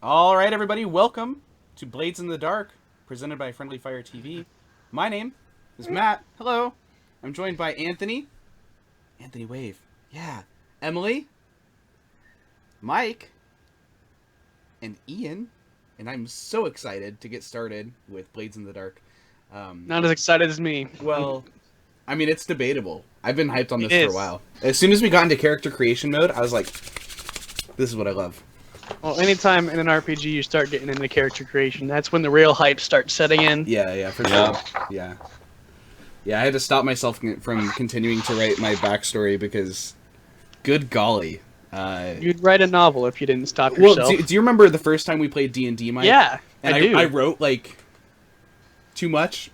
All right, everybody, welcome to Blades in the Dark, presented by FriendlyFireTV. My name is Matt. Hello. I'm joined by Anthony. Anthony Wave. Yeah. Emily. Mike. And Ian. And I'm so excited to get started with Blades in the Dark. Not as excited as me. Well, I mean, it's debatable. I've been hyped on this for a while. As soon as we got into character creation mode, I was like, this is what I love. Well, anytime in an RPG you start getting into character creation, that's when the real hype starts setting in. Yeah, for sure. Yeah, I had to stop myself from continuing to write my backstory because, good golly. You'd write a novel if you didn't stop yourself. Well, do you remember the first time we played D&D, Mike? Yeah, and I do. I wrote, like, too much.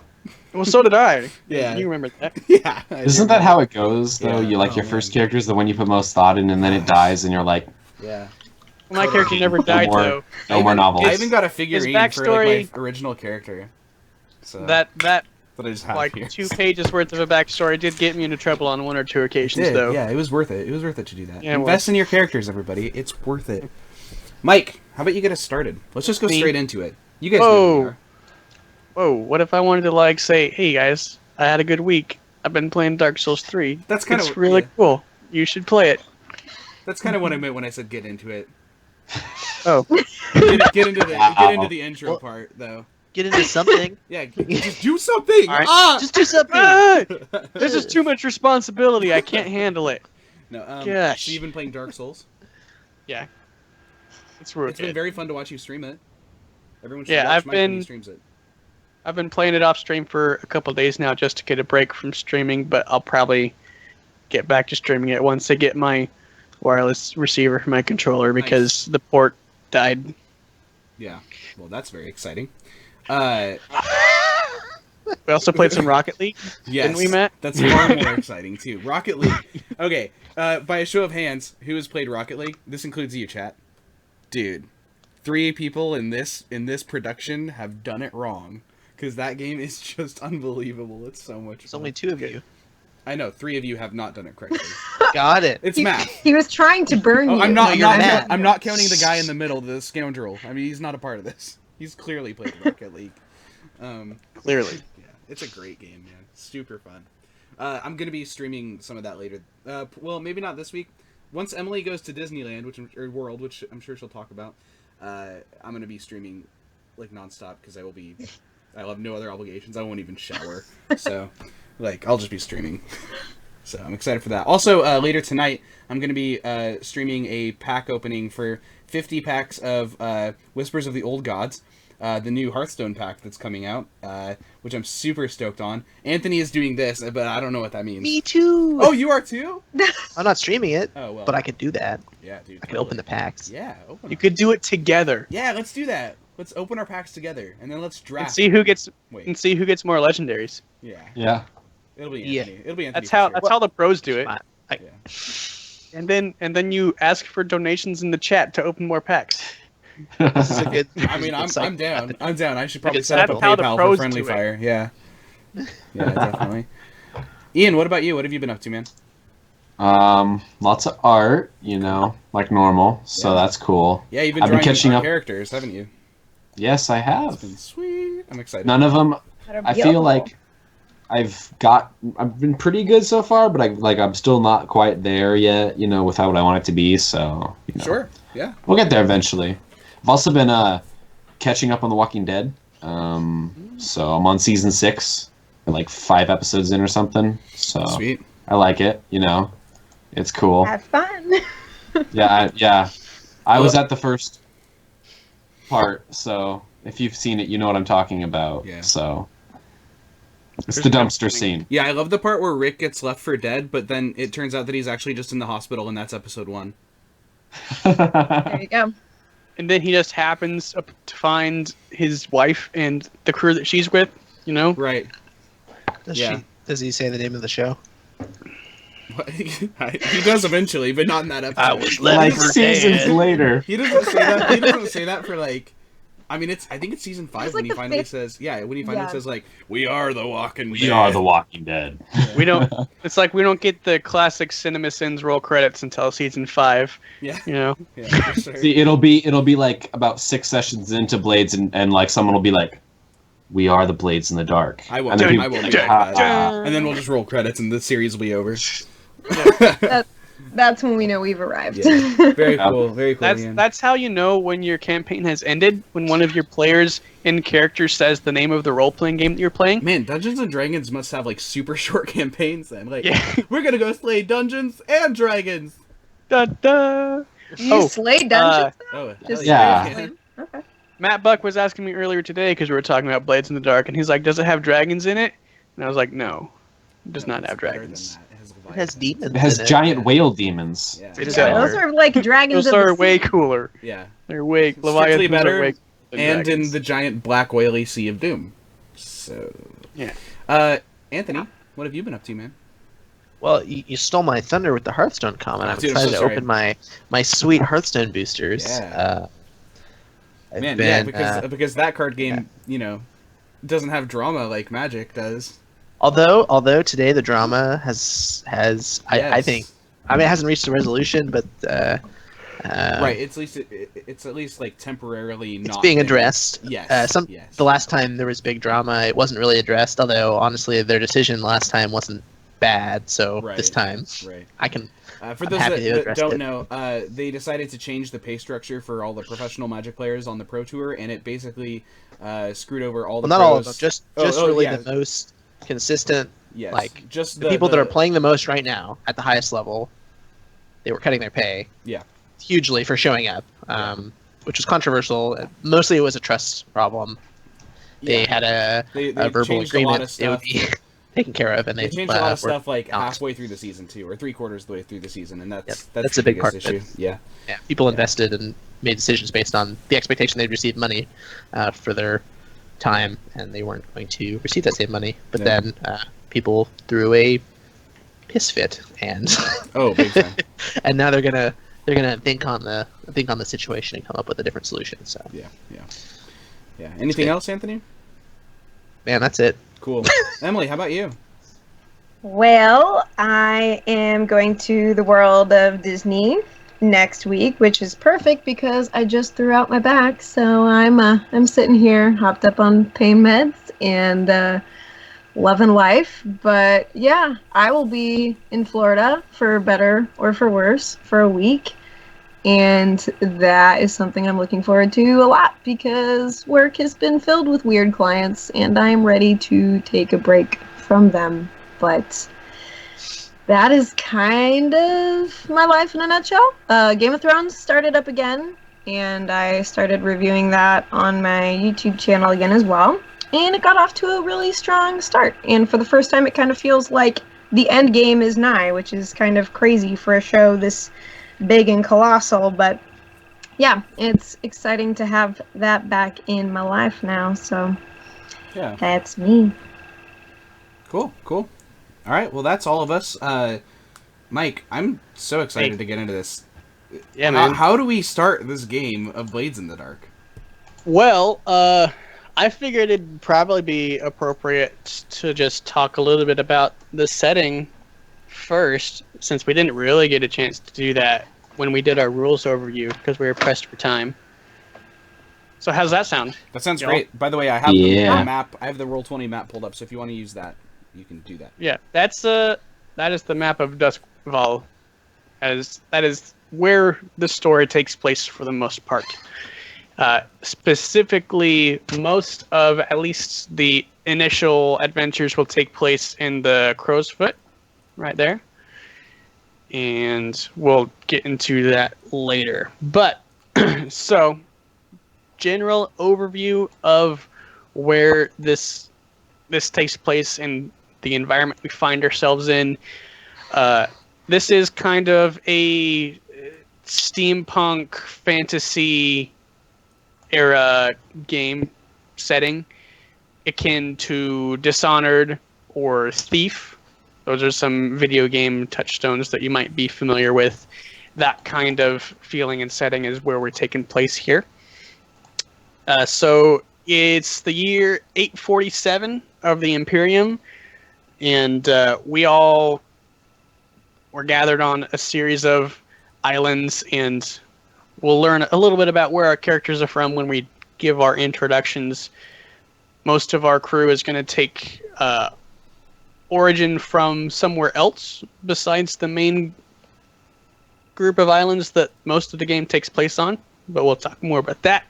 Well, so did I. Yeah. You remember that. Yeah. Isn't that how it goes, though? Yeah. You like your first character is the one you put most thought in, and then it dies, and you're like... Yeah. My character never died, though. No more novels. I even got a figurine for like, my original character. So That I just have like here. 2 pages worth of a backstory did get me into trouble on 1 or 2 occasions, though. Yeah, it was worth it. It was worth it to do that. Yeah, Invest in your characters, everybody. It's worth it. Mike, how about you get us started? Let's just go straight into it. You guys know who we are. Whoa, what if I wanted to, like, say, hey, guys, I had a good week. I've been playing Dark Souls 3. That's kind It's of really cool. You should play it. That's kind of what I meant when I said get into it. Oh. Get into the intro part, though. Get into something. Yeah, just do something! All right. Just do something. This is too much responsibility. I can't handle it. No, Gosh. So you've been playing Dark Souls? Yeah. It's real It's been good. very fun to watch you stream it. Everyone should Yeah, watch I've Mike when he been- streams it. I've been playing it off stream for a couple days now just to get a break from streaming, but I'll probably get back to streaming it once I get my wireless receiver for my controller because the port died. Yeah, well, that's very exciting. We also played some Rocket League. Yes, Didn't we, Matt? That's far more exciting, too. Rocket League. Okay, by a show of hands, who has played Rocket League? This includes you, chat. Dude, 3 people in this production have done it wrong. Because that game is just unbelievable. It's so much There's fun. only 2 of you. I know, 3 of you have not done it correctly. Got it. It's math. He was trying to burn you. Oh, I'm not Matt. counting the guy in the middle, the scoundrel. I mean, he's not a part of this. He's clearly played Rocket League. Clearly. Yeah, it's a great game, man. Super fun. I'm gonna be streaming some of that later. Well, maybe not this week. Once Emily goes to Disneyland, or World, which I'm sure she'll talk about, I'm gonna be streaming like nonstop because I'll have no other obligations. I won't even shower, so like I'll just be streaming. So I'm excited for that. Also, later tonight, I'm going to be streaming a pack opening for 50 packs of Whispers of the Old Gods, the new Hearthstone pack that's coming out, which I'm super stoked on. Anthony is doing this, but I don't know what that means. Me too. Oh, you are too? I'm not streaming it, Oh, well. but I could do that. Yeah, dude. I could open the packs. Yeah, open You them. could do it together Yeah, let's do that. Let's open our packs together, and then let's draft. and see who gets Wait. more legendaries. Yeah. Yeah. It'll be Yeah. Anthony. It'll be Anthony. That's how the pros do it. Smart. And then you ask for donations in the chat to open more packs. This is a good. I mean, I'm down. I'm down. I should probably That's set up a how the PayPal for pros do Friendly it. Fire. Yeah. Yeah, definitely. Ian, what about you? What have you been up to, man? Lots of art, like normal. So Yeah. that's cool. Yeah, you've been I've been drawing catching our up. characters, haven't you? Yes, I It's have. been sweet. I'm excited. None of them. I feel like I've been pretty good so far, but I'm still not quite there yet. With what I want it to be. So Sure. Yeah. we'll get there eventually. I've also been catching up on The Walking Dead. So I'm on season 6, like 5 episodes in or something. So Sweet. I like it. It's cool. Have fun. Yeah. I was at the first part, so if you've seen it, you know what I'm talking about. Yeah. So it's the dumpster scene. Yeah, I love the part where Rick gets left for dead, but then it turns out that he's actually just in the hospital, and that's episode 1. There you go. And then he just happens to find his wife and the crew that she's with, Right. Yeah. Does he say the name of the show? What? He does eventually, but not in that episode. I was Like left for seasons dead. later. He doesn't say that. He doesn't say that for like I mean, I think it's season 5 It's when like he the finally fifth- says, when he finally Yeah. says, like, we are the Walking Dead. We are the Walking Dead. We don't. It's like we don't get the classic CinemaSins roll credits until season 5. Yeah. You know. Yeah, for sure. See, it'll be like about 6 sessions into Blades, and like someone will be like, "We are the Blades in the Dark." I will. And then I people will be be like, like that. "Ha, And then we'll just roll credits and the series will be over. That's when we know we've arrived. Yeah. Very Yeah. cool. Very cool. Ian. That's how you know when your campaign has ended, when one of your players in character says the name of the role playing game that you're playing. Man, Dungeons and Dragons must have like super short campaigns then. Like, Yeah. we're gonna go slay dungeons and dragons. Da, da. You Oh, slay dungeons? Oh, Just yeah. seriously? Okay. Matt Buck was asking me earlier today because we were talking about Blades in the Dark, and he's like, "Does it have dragons in it?" And I was like, "No, it does not have dragons." It has demons. It has in giant whale demons. Yeah. It's Yeah, better. those are like dragons Those of are the way sea. cooler. Yeah. They're way Strictly Leviathans better, are way cooler than And in dragons. the giant black whaley sea of doom. So. Yeah. Anthony, what have you been up to, man? Well, you stole my thunder with the Hearthstone comment. I'm Dude, I'm excited so to sorry. open my sweet Hearthstone boosters. Yeah. I've Man, been, because that card game, doesn't have drama like Magic does. although today the drama I Yes. think, I mean, it hasn't reached a resolution, but Right, it's at least like temporarily it's not being been- addressed. Yes. Yes. The last time there was big drama, it wasn't really addressed. Although honestly, their decision last time wasn't bad. So Right. this time, Right. I can. For I'm those happy they that addressed don't it. know, they decided to change the pay structure for all the professional Magic players on the Pro Tour, and it basically screwed over all the Well, not all of pros. them. Just Oh, really yeah. the most consistent. Yes. like, just The people that are playing the most right now at the highest level, they were cutting their pay. Yeah. Hugely for showing up, which was controversial. Mostly, it was a trust problem. They had a They verbal changed a lot agreement of it would stuff. be taken care of, and They they changed a lot of were stuff like not. halfway through the season too, or 3/4 of the way through the season, and Yep, that's that's the a big biggest part of it. issue. Yeah. Yeah, people invested and made decisions based on the expectation they'd receive money for their time, and they weren't going to receive that same money. But Yeah. then people threw a piss fit, and Oh, big time. and now they're gonna think on the situation and come up with a different solution. So Yeah. Anything good. else, Anthony? man, that's it. Cool. Emily, how about you? Well, I am going to the world of Disney next week, which is perfect because I just threw out my back, so I'm sitting here hopped up on pain meds and loving life. But yeah, I will be in Florida for better or for worse for a week, and that is something I'm looking forward to a lot because work has been filled with weird clients, and I am ready to take a break from them. But that is kind of my life in a nutshell. Game of Thrones started up again, and I started reviewing that on my YouTube channel again as well. And it got off to a really strong start. And for the first time, it kind of feels like the end game is nigh, which is kind of crazy for a show this big and colossal. But yeah, it's exciting to have that back in my life now. So Yeah. that's me. Cool. All right. Well, that's all of us. Mike, I'm so excited to get into this. Yeah, man. How do we start this game of Blades in the Dark? Well, I figured it'd probably be appropriate to just talk a little bit about the setting first, since we didn't really get a chance to do that when we did our rules overview because we were pressed for time. So how's that sound? That sounds Yeah. great. By the way, I have Yeah. the map. I have the Roll20 map pulled up, so if you want to use that, you can do that. Yeah, that is the map of Duskval, as that is where the story takes place for the most part. Specifically, most of at least the initial adventures will take place in the Crow's Foot, right there, and we'll get into that later. But so, general overview of where this takes place in the environment we find ourselves in. This is kind of a steampunk fantasy era game setting, akin to Dishonored or Thief. Those are some video game touchstones that you might be familiar with. That kind of feeling and setting is where we're taking place here. So it's the year 847 of the Imperium, and we all were gathered on a series of islands, and we'll learn a little bit about where our characters are from when we give our introductions. Most of our crew is going to take origin from somewhere else besides the main group of islands that most of the game takes place on, but we'll talk more about that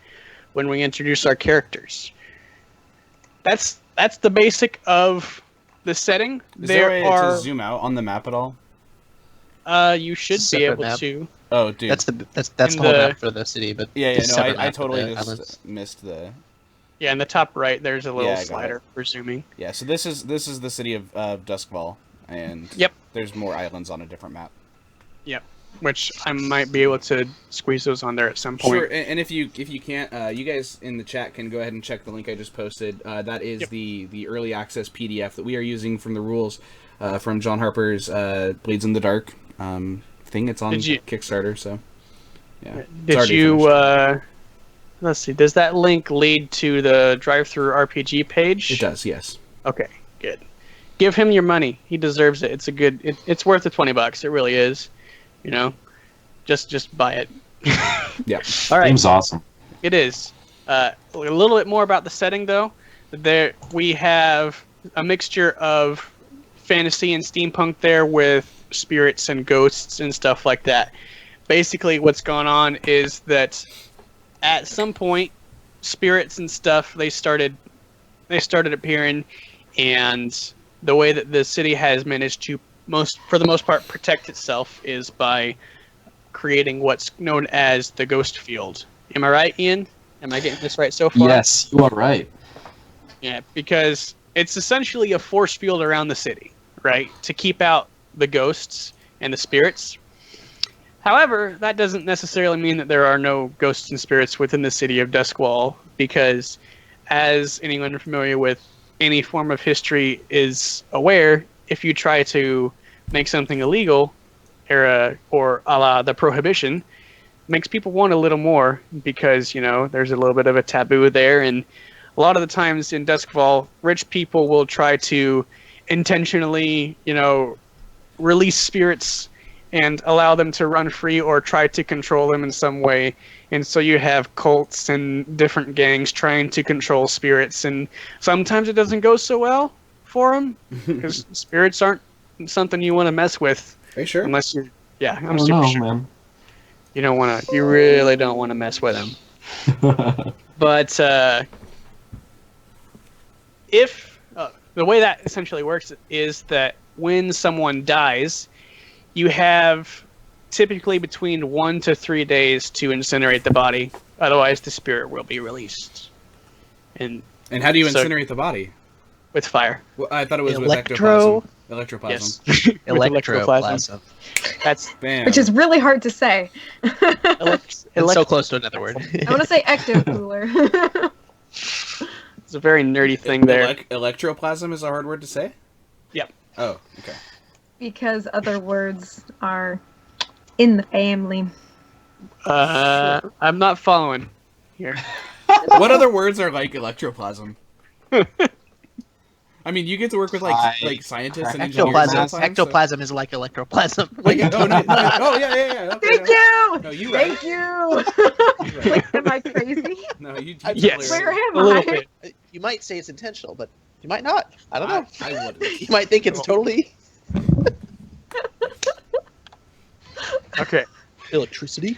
when we introduce our characters. That's the basic of the setting. Is there a way to zoom out on the map at all? You should be Separate able map. to. Oh, dude. That's the whole map for the city, but Yeah, just no, separate I map for totally the just islands. missed the. Yeah, in the top right, there's a little Yeah, I got slider for zooming. Yeah, so this is the city of Duskfall, and Yep. there's more islands on a different map. Yep. Which I might be able to squeeze those on there at some point. Sure, and if you can't, you guys in the chat can go ahead and check the link I just posted. That is the early access PDF that we are using from the rules from John Harper's Blades in the Dark thing. It's on Kickstarter, so yeah. Did you? Let's see. Does that link lead to the drive-through RPG page? It does, yes. Okay, good. Give him your money. He deserves it. It's a good. It's worth the $20. It really is. You know, just buy it. Yeah. All right. Game's awesome. It is. A little bit more about the setting, though. There we have a mixture of fantasy and steampunk there with spirits and ghosts and stuff like that. Basically, what's going on is that at some point, spirits and stuff they started appearing, and the way that the city has managed to for the most part protect itself is by creating what's known as the ghost field. Am I right, Ian? Am I getting this right so far? Yes, you are right. Yeah, because it's essentially a force field around the city, right? To keep out the ghosts and the spirits. However, that doesn't necessarily mean that there are no ghosts and spirits within the city of Duskwall, because as anyone familiar with any form of history is aware, if you try to make something illegal, or a la the Prohibition, makes people want a little more, because, you know, there's a little bit of a taboo there, and a lot of the times in Duskwall, rich people will try to intentionally, you know, release spirits and allow them to run free or try to control them in some way. And so you have cults and different gangs trying to control spirits, and sometimes it doesn't go so well for them, because spirits aren't something you want to mess with. Are you sure? Unless you're, yeah, I I'm don't super know, sure. man. You really don't want to mess with them. But if the way that essentially works is that when someone dies, you have typically between 1 to 3 days to incinerate the body. Otherwise, the spirit will be released. And how do you so- incinerate the body? with fire. Well, I thought it was Electro- with ectoplasm. Yes. With Electroplasm. That's Bam. Which is really hard to say. It's so close to another word. I want to say ecto cooler. it's a very nerdy thing there. Electroplasm is a hard word to say? Yep. Oh, okay. Because other words are in the family. I'm not following here. What other words are like electroplasm? I mean, you get to work with like scientists and engineers. Ectoplasm, sometimes, so- ectoplasm is like electroplasm. Wait, oh, no, oh yeah. Okay, Thank you! No, you Thank right. you! Like, am I crazy? No, you Yes. Where am A little I? bit. You might say it's intentional, but you might not. I don't know. I wouldn't. You might think it's totally Okay. electricity.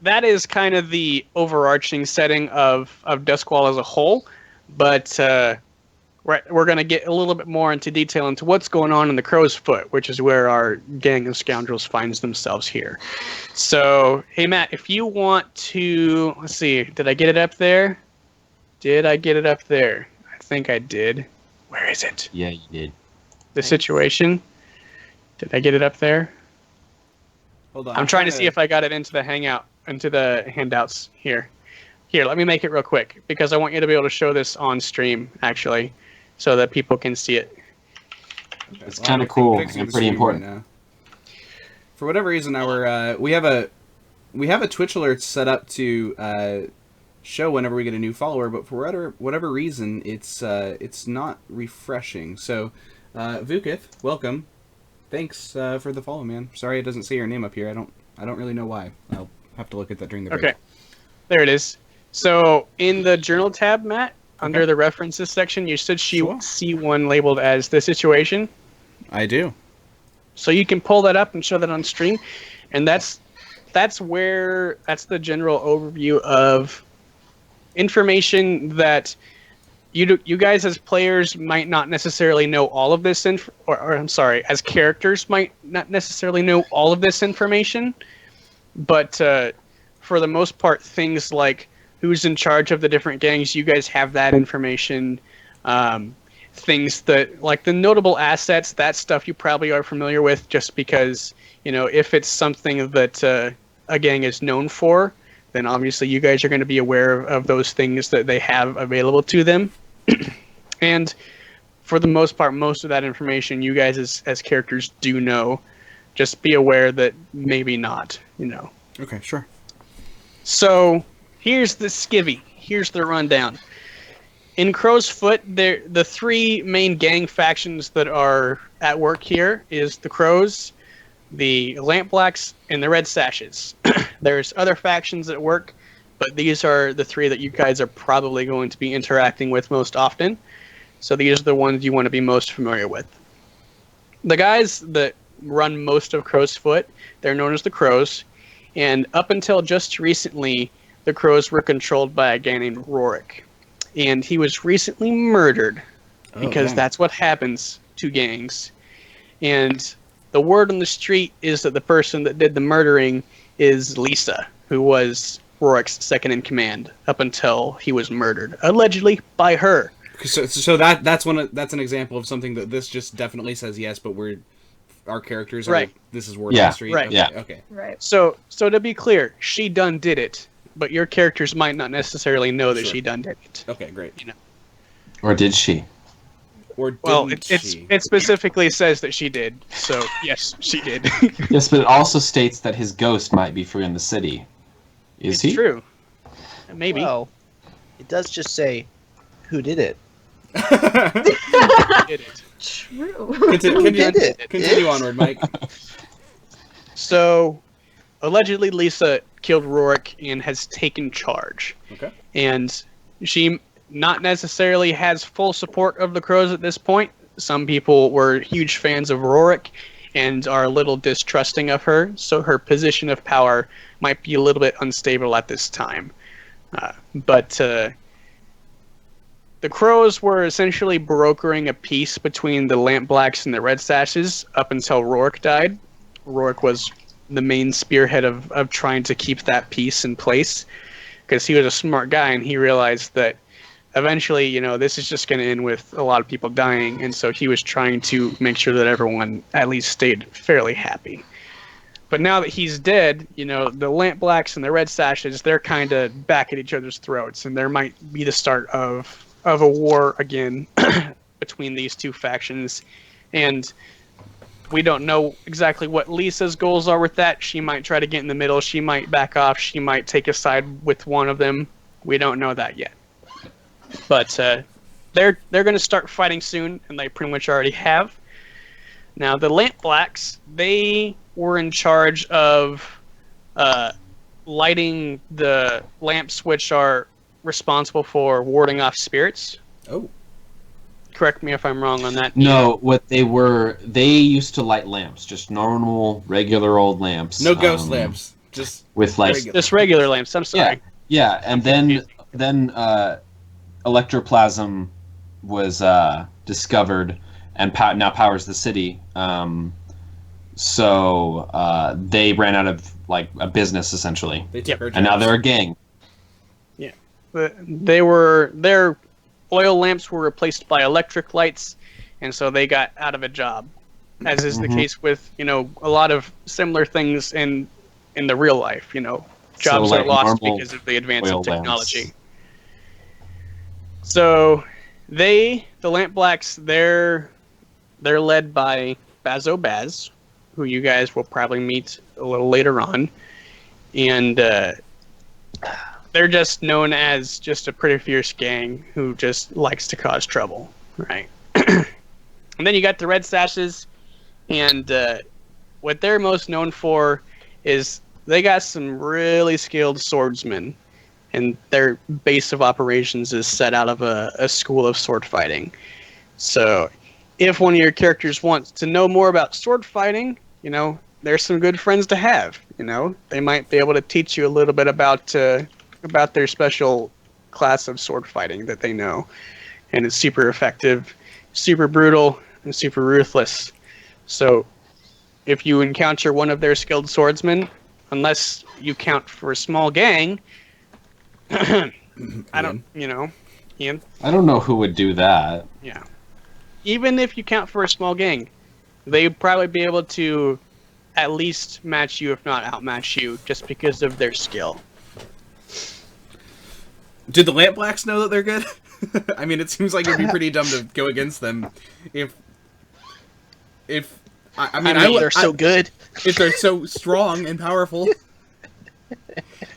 That is kind of the overarching setting of Duskwall as a whole, but we're going to get a little bit more into detail into what's going on in the Crow's Foot, which is where our gang of scoundrels finds themselves here. So, hey Matt, if you want to, let's see, did I get it up there? Did I get it up there? I think I did. Where is it? Yeah, you did. The situation? Did I get it up there? Hold on. I'm trying to see if I got it into the handouts here. Here, let me make it real quick, because I want you to be able to show this on stream, actually, so that people can see it. It's kind of cool fixing and the pretty stream important. right now. For whatever reason, we have we have a Twitch alert set up to show whenever we get a new follower, but for whatever reason, it's not refreshing. So, Vukith, welcome. Thanks for the follow, man. Sorry it doesn't say your name up here. I don't really know why. I'll have to look at that during the break. Okay, there it is. So in the journal tab, Matt, under the references section, you should see one labeled as the situation. I do. So you can pull that up and show that on stream, and that's the general overview of information that you guys as players might not necessarily know all of this or I'm sorry, as characters might not necessarily know all of this information, but for the most part, things like who's in charge of the different gangs, you guys have that information. Things that, like the notable assets, that stuff you probably are familiar with, just because, if it's something that a gang is known for, then obviously you guys are going to be aware of those things that they have available to them. And for the most part, most of that information you guys as characters do know. Just be aware that maybe not, Okay, sure. So here's the skivvy. Here's the rundown. In Crow's Foot, the three main gang factions that are at work here is the Crows, the Lampblacks, and the Red Sashes. There's other factions at work, but these are the three that you guys are probably going to be interacting with most often. So these are the ones you want to be most familiar with. The guys that run most of Crow's Foot, they're known as the Crows, and up until just recently, the Crows were controlled by a guy named Rorik. And he was recently murdered because that's what happens to gangs. And the word on the street is that the person that did the murdering is Lisa, who was Rorik's second in command up until he was murdered, allegedly by her. So that's an example of something that this just definitely says yes, but our characters are right. This is word on the street. Right. Okay. Yeah. Okay. Right. So to be clear, she done did it, but your characters might not necessarily know that she done did it. Okay, great. Or did she? Or It specifically says that she did. So yes, she did. Yes, but it also states that his ghost might be free in the city. Is he? It's true. Maybe. Well, it does just say who did it. Did it. True. Continue onward, Mike. So, allegedly, Lisa killed Rorik and has taken charge. Okay. And she not necessarily has full support of the Crows at this point. Some people were huge fans of Rorik and are a little distrusting of her, so her position of power might be a little bit unstable at this time. But the Crows were essentially brokering a peace between the Lampblacks and the Red Sashes up until Rorik died. Rorik was the main spearhead of trying to keep that peace in place, because he was a smart guy and he realized that eventually, this is just going to end with a lot of people dying, and so he was trying to make sure that everyone at least stayed fairly happy. But now that he's dead, the Lampblacks and the Red Sashes, they're kind of back at each other's throats, and there might be the start of a war again between these two factions. And we don't know exactly what Lisa's goals are with that. She might try to get in the middle. She might back off. She might take a side with one of them. We don't know that yet. But they're going to start fighting soon, and they pretty much already have. Now, the Lampblacks, they were in charge of lighting the lamps, which are responsible for warding off spirits. Oh. Correct me if I'm wrong on that. No, they used to light lamps, just normal, regular old lamps. No ghost lamps, just with like regular. Just regular lamps. I'm sorry. Yeah, and then electroplasm was discovered and now powers the city. So they ran out of like a business essentially, and now they're a gang. Yeah, their oil lamps were replaced by electric lights, and so they got out of a job, as is the case with a lot of similar things in the real life. Jobs are lost because of the advance of technology. Lamps. So the Lampblacks, they're led by Bazo Baz, who you guys will probably meet a little later on. and they're just known as just a pretty fierce gang who just likes to cause trouble, right? And then you got the Red Sashes, and what they're most known for is they got some really skilled swordsmen, and their base of operations is set out of a school of sword fighting. So if one of your characters wants to know more about sword fighting, you know, there's some good friends to have. You know, they might be able to teach you a little bit about their special class of sword fighting that they know, and it's super effective, super brutal, and super ruthless. So if you encounter one of their skilled swordsmen, unless you count for a small gang, I don't, Ian. I don't know who would do that. Yeah. Even if you count for a small gang, they'd probably be able to at least match you, if not outmatch you, just because of their skill. Did the Lamp Blacks know that they're good? I mean, it seems like it'd be pretty dumb to go against them if I mean, they're so good. If they're so strong and powerful.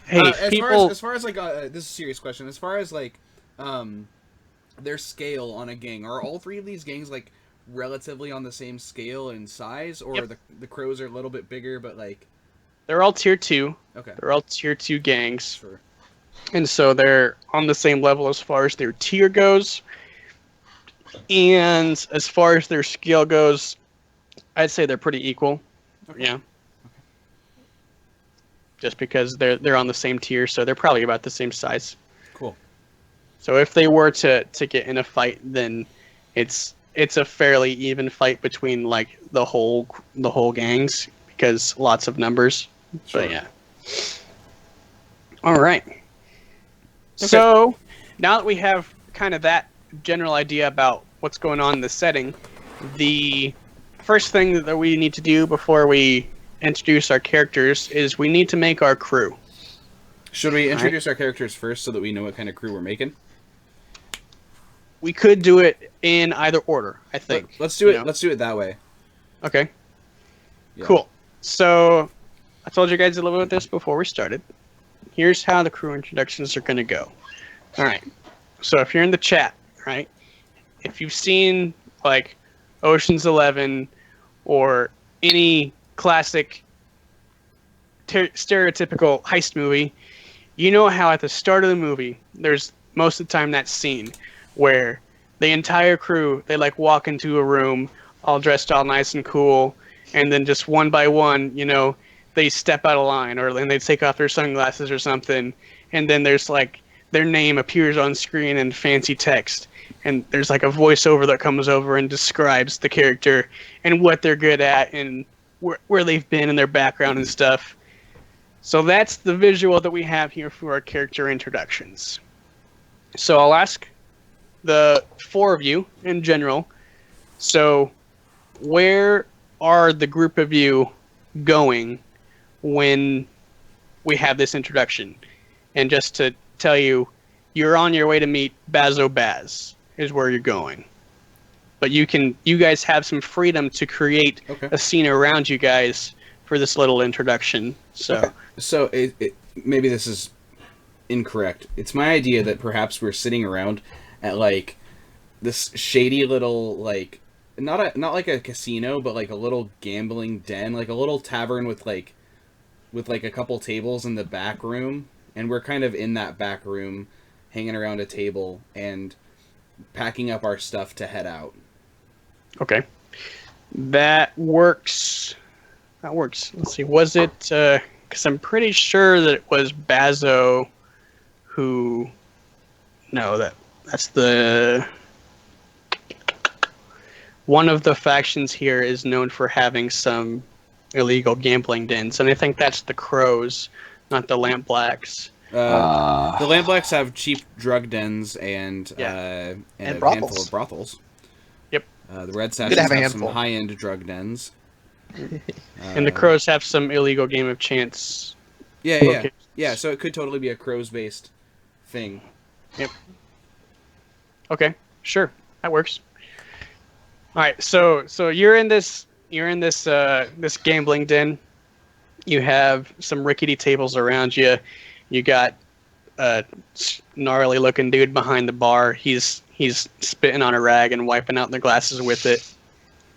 Hey, as far as like this is a serious question. As far as like their scale on a gang, are all three of these gangs like relatively on the same scale and size, or Yep. the crows are a little bit bigger, but like they're all tier 2. okay, They're all tier 2 gangs. sure. And so they're on the same level as far as their tier goes. And as far as their skill goes, I'd say they're pretty equal. Okay. Yeah. Just because they're on the same tier, so they're probably about the same size. Cool. So if they were to get in a fight, then it's a fairly even fight between like the whole gangs, because lots of numbers. Sure. But yeah. All right. So now that we have kind of that general idea about what's going on in the setting, the first thing that we need to do before we introduce our characters is we need to make our crew. Should we introduce our characters first so that we know what kind of crew we're making? We could do it in either order, I think. Let's do it. Let's do it that way. Okay. Yeah. Cool. So I told you guys a little bit about this before we started. Here's how the crew introductions are going to go. All right. So if you're in the chat, right, if you've seen like Ocean's 11 or any classic stereotypical heist movie, you know how at the start of the movie, there's most of the time that scene where the entire crew, they like walk into a room all dressed all nice and cool, and then just one by one, you know, they step out of line, or then they take off their sunglasses or something, and then there's like their name appears on screen in fancy text, and there's like a voiceover that comes over and describes the character and what they're good at and where they've been in their background and stuff. So that's the visual that we have here for our character introductions. So I'll ask the four of you in general. So where are the group of you going when we have this introduction? And just to tell you, you're on your way to meet Bazo Baz is where you're going. But you guys have some freedom to create a scene around you guys for this little introduction. So, okay. So maybe this is incorrect. It's my idea that perhaps we're sitting around at like this shady little like not like a casino, but like a little gambling den, like a little tavern with like a couple tables in the back room, and we're kind of in that back room hanging around a table and packing up our stuff to head out. Okay. That works. Let's see. Was it, because I'm pretty sure that it was Bazo who, no, that's the, one of the factions here is known for having some illegal gambling dens, and I think that's the Crows, not the Lamp Blacks. The Lamp Blacks have cheap drug dens and a brothels. handful of brothels. Yep. The Red Sashes have some high-end drug dens. And the Crows have some illegal game of chance. Yeah, so it could totally be a Crows-based thing. Yep. Okay, sure. That works. All right, so you're in this gambling den, You have some rickety tables around you. You got a gnarly looking dude behind the bar. He's spitting on a rag and wiping out the glasses with it.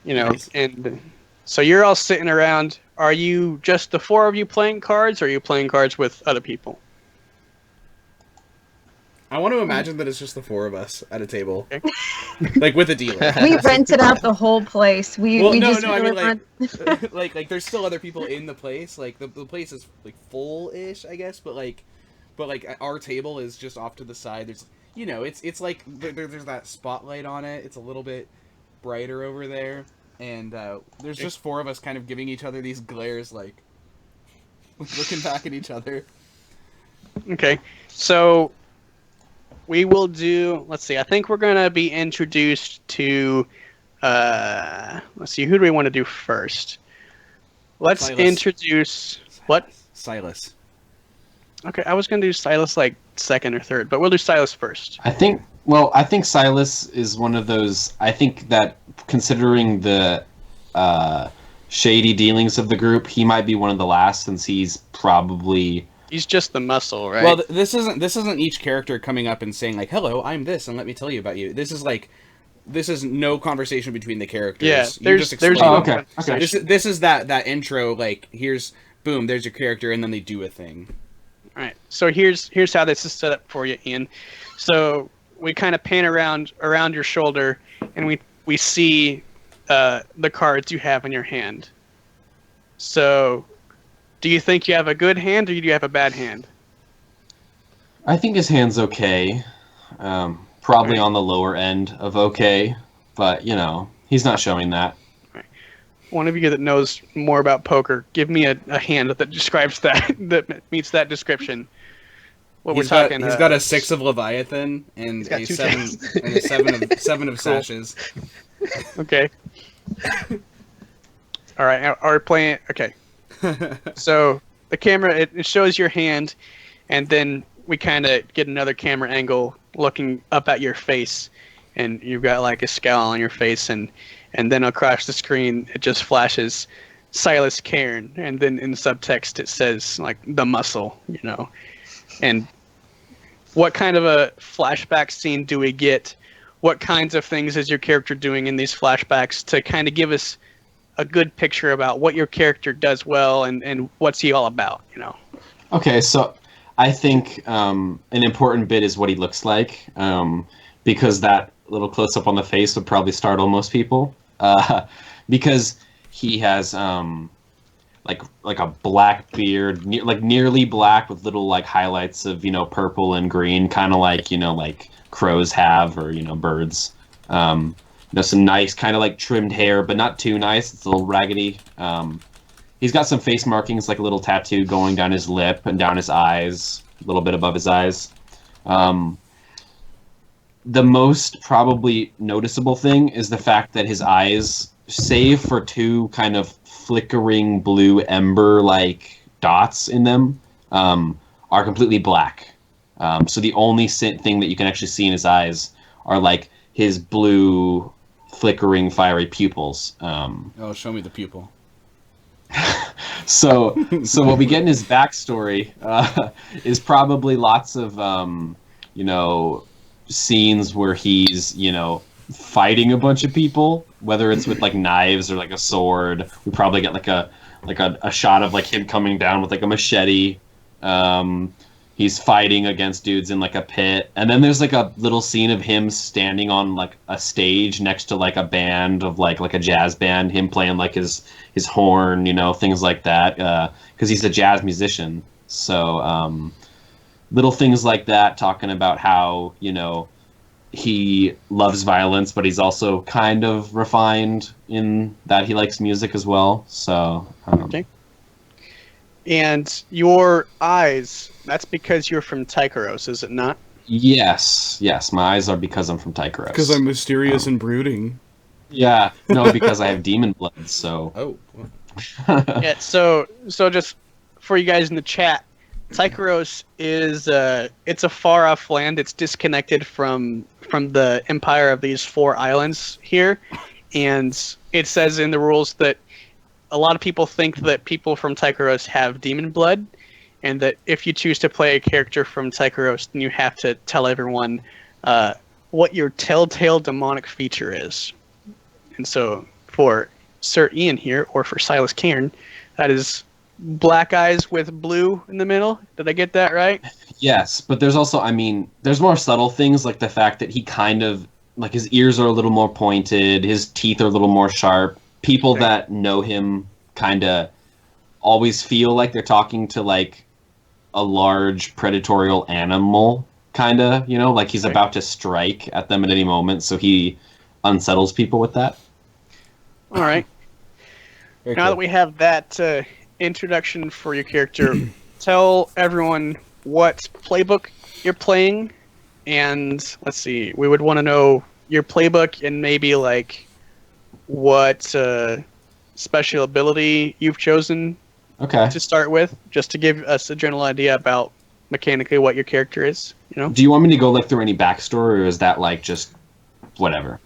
You know, Nice. and so you're all sitting around. Are you just the four of you playing cards, or are you playing cards with other people? I want to imagine that it's just the four of us at a table, Okay. like with a dealer. We rented out the whole place. We just I really mean, want. like there's still other people in the place. Like the place is like full-ish, I guess, but like our table is just off to the side. There's, you know, it's like there's that spotlight on it. It's a little bit brighter over there, and there's just four of us kind of giving each other these glares, like looking back at each other. Okay, so we will do. Let's see. I think we're gonna be introduced to. Let's see. Who do we want to do first? Let's Silas. introduce what? Silas. Okay, I was gonna do Silas like second or third, but we'll do Silas first. I think Silas is one of those. I think that considering the shady dealings of the group, he might be one of the last, since he's probably. He's just the muscle, right? Well, this isn't each character coming up and saying like, "Hello, I'm this, and let me tell you about you." This is no conversation between the characters. Yeah, You just there's explain no it. okay. conversation. This is that intro, like, here's boom, there's your character, and then they do a thing. All right. So here's how this is set up for you, Ian. So we kind of pan around your shoulder, and we see the cards you have in your hand. So, do you think you have a good hand, or do you have a bad hand? I think his hand's okay. Probably on the lower end of okay, but you know, he's not showing that. One of you that knows more about poker, give me a hand that describes that that meets that description. What He's we're talking. He's got a 6 of Leviathan and He's got a two 7 jacks. and a 7 of sashes. Okay. All right. Are we playing? Okay. So the camera it shows your hand, and then we kind of get another camera angle looking up at your face, and you've got like a scowl on your face, and then across the screen it just flashes Silas Cairn, and then in subtext it says like the muscle, you know. And what kind of a flashback scene do we get? What kinds of things is your character doing in these flashbacks to kind of give us a good picture about what your character does well and what's he all about, you know? Okay, so I think an important bit is what he looks like, because that little close up on the face would probably startle most people, because he has like a black beard, nearly black with little like highlights of, you know, purple and green, kind of like, you know, like crows have, or, you know, birds. You know, some nice kind of like trimmed hair, but not too nice. It's a little raggedy. He's got some face markings, like a little tattoo going down his lip and down his eyes, a little bit above his eyes. The most probably noticeable thing is the fact that his eyes, save for two kind of flickering blue ember-like dots in them, are completely black. So the only thing that you can actually see in his eyes are like his blue, flickering, fiery pupils. Oh, show me the pupil. So what we get in his backstory is probably lots of you know, scenes where he's, you know, fighting a bunch of people, whether it's with like knives or like a sword. We probably get like a shot of like him coming down with like a machete. He's fighting against dudes in like a pit, and then there's like a little scene of him standing on like a stage next to like a band of like a jazz band, him playing like his horn, you know, things like that, because he's a jazz musician. So little things like that, talking about how, you know, he loves violence, but he's also kind of refined in that he likes music as well. So Okay. And your eyes, that's because you're from Tycheros, is it not? yes, my eyes are because I'm from Tycheros. Because I'm mysterious and brooding. Yeah, no, because I have demon blood. So Oh. Well. Yeah, so just for you guys in the chat, Tycheros is it's a far off land. It's disconnected from the empire of these 4 islands here, and it says in the rules that a lot of people think that people from Tycheros have demon blood, and that if you choose to play a character from Tycheros, then you have to tell everyone what your telltale demonic feature is. And so for Sir Ian here, or for Silas Cairn, that is black eyes with blue in the middle. Did I get that right? Yes, but there's also, I mean, there's more subtle things, like the fact that he kind of, like, his ears are a little more pointed, his teeth are a little more sharp. People that know him kind of always feel like they're talking to, like, a large predatorial animal, kind of, you know, like he's about to strike at them at any moment, so he unsettles people with that. All right. Now that we have that introduction for your character, tell everyone what playbook you're playing, and let's see, we would want to know your playbook and maybe like what special ability you've chosen to start with, just to give us a general idea about mechanically what your character is, you know? Do you want me to go like through any backstory, or is that like just whatever?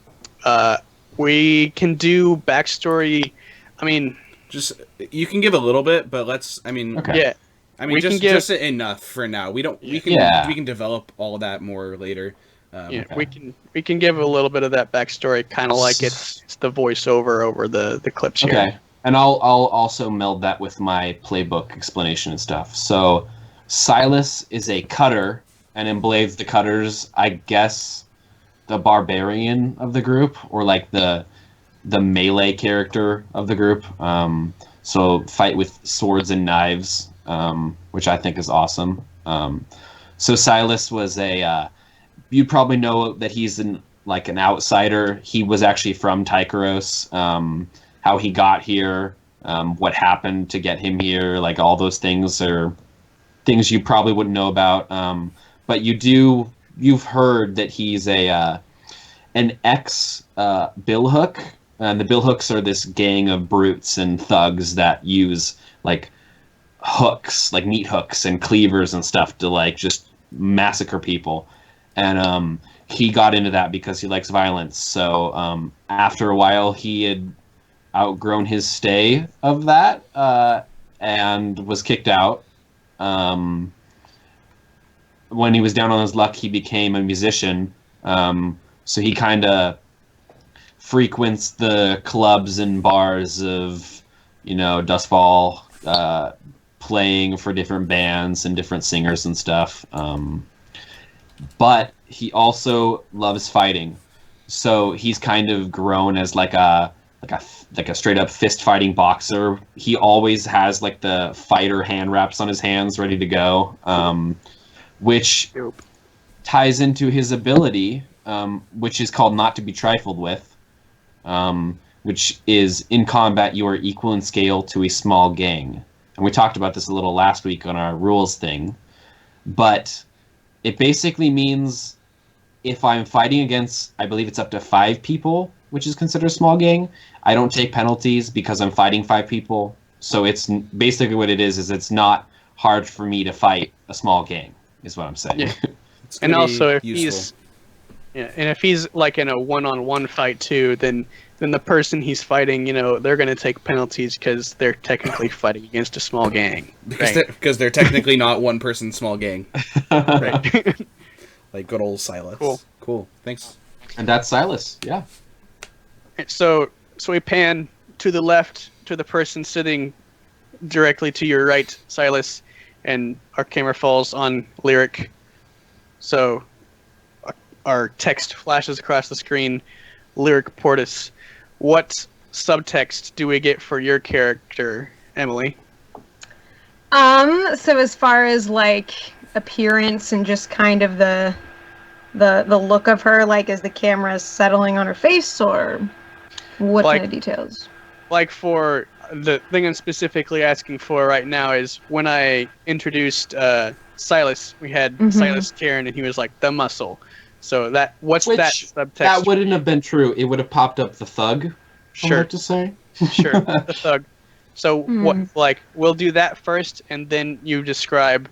We can do backstory. I mean, just you can give a little bit, but let's. I mean, yeah. I mean, just enough for now. We can develop all that more later. We can give a little bit of that backstory, kind of like it's the voiceover over the clips here. Okay, and I'll also meld that with my playbook explanation and stuff. So, Silas is a cutter, and in Blades the Cutters, I guess, the barbarian of the group, or like the melee character of the group. So fight with swords and knives, which I think is awesome. So Silas was you probably know that he's an outsider. He was actually from Tycheros. How he got here, what happened to get him here, like all those things are things you probably wouldn't know about. But you've heard that he's an ex billhook, and the billhooks are this gang of brutes and thugs that use like hooks, like meat hooks and cleavers and stuff to like just massacre people. And he got into that because he likes violence. So after a while, he had outgrown his stay of that and was kicked out. When he was down on his luck, he became a musician. So he kind of frequents the clubs and bars of, Dustfall, playing for different bands and different singers and stuff. But he also loves fighting. So he's kind of grown as like a straight up fist fighting boxer. He always has like the fighter hand wraps on his hands ready to go. Which ties into his ability, which is called Not to be Trifled with, which is in combat you are equal in scale to a small gang. And we talked about this a little last week on our rules thing. But it basically means if I'm fighting against, I believe it's up to 5 people, which is considered a small gang, I don't take penalties because I'm fighting 5 people. So it's basically what it is it's not hard for me to fight a small gang. Is what I'm saying. Yeah. And also, if he's like in a one-on-one fight too, then the person he's fighting, they're going to take penalties because they're technically fighting against a small gang. Because they're technically not one person small gang. Right. Like good old Silas. Cool. Thanks. And that's Silas. Yeah. So we pan to the left to the person sitting directly to your right, Silas. And our camera falls on Lyric. So our text flashes across the screen. Lyric Portis. What subtext do we get for your character, Emily? So as far as like appearance and just kind of the look of her, like is the camera settling on her face, or what kind of details? Like for the thing I'm specifically asking for right now is when I introduced Silas, we had Silas Cairn, and he was like the muscle. So that that subtext? That wouldn't have been true. It would have popped up the thug. Sure. To say. Sure, the thug. So what? We'll do that first, and then you describe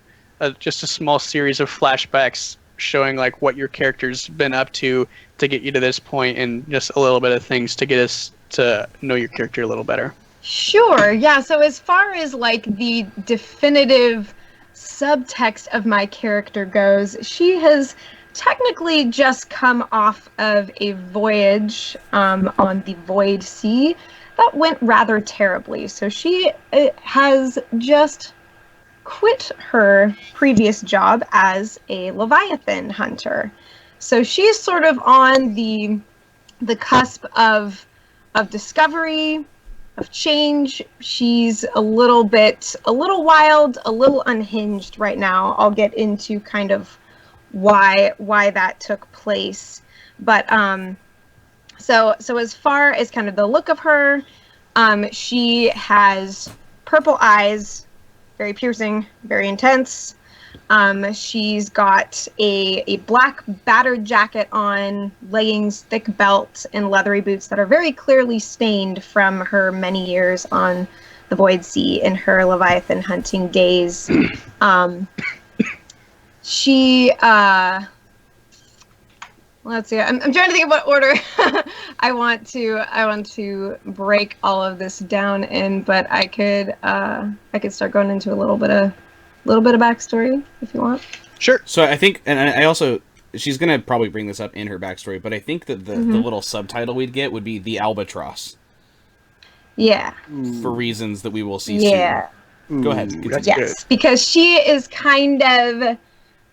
just a small series of flashbacks showing like what your character's been up to get you to this point, and just a little bit of things to get us to know your character a little better. Sure. Yeah. So as far as like the definitive subtext of my character goes, she has technically just come off of a voyage on the Void Sea that went rather terribly. So she has just quit her previous job as a Leviathan hunter. So she's sort of on the cusp of discovery, of change. She's a little wild, a little unhinged right now. I'll get into kind of why that took place. But so as far as kind of the look of her, she has purple eyes, very piercing, very intense. She's got a black battered jacket on, leggings, thick belt, and leathery boots that are very clearly stained from her many years on the Void Sea in her Leviathan hunting days. She, let's see. I'm trying to think of what order I want to break all of this down in, but I could start going into a little bit of backstory if you want. Sure. So I think, and I also, she's gonna probably bring this up in her backstory, but I think that the little subtitle we'd get would be the Albatross. Yeah. For reasons that we will see Yeah. soon. Go ahead. Continue. Yes, because she is kind of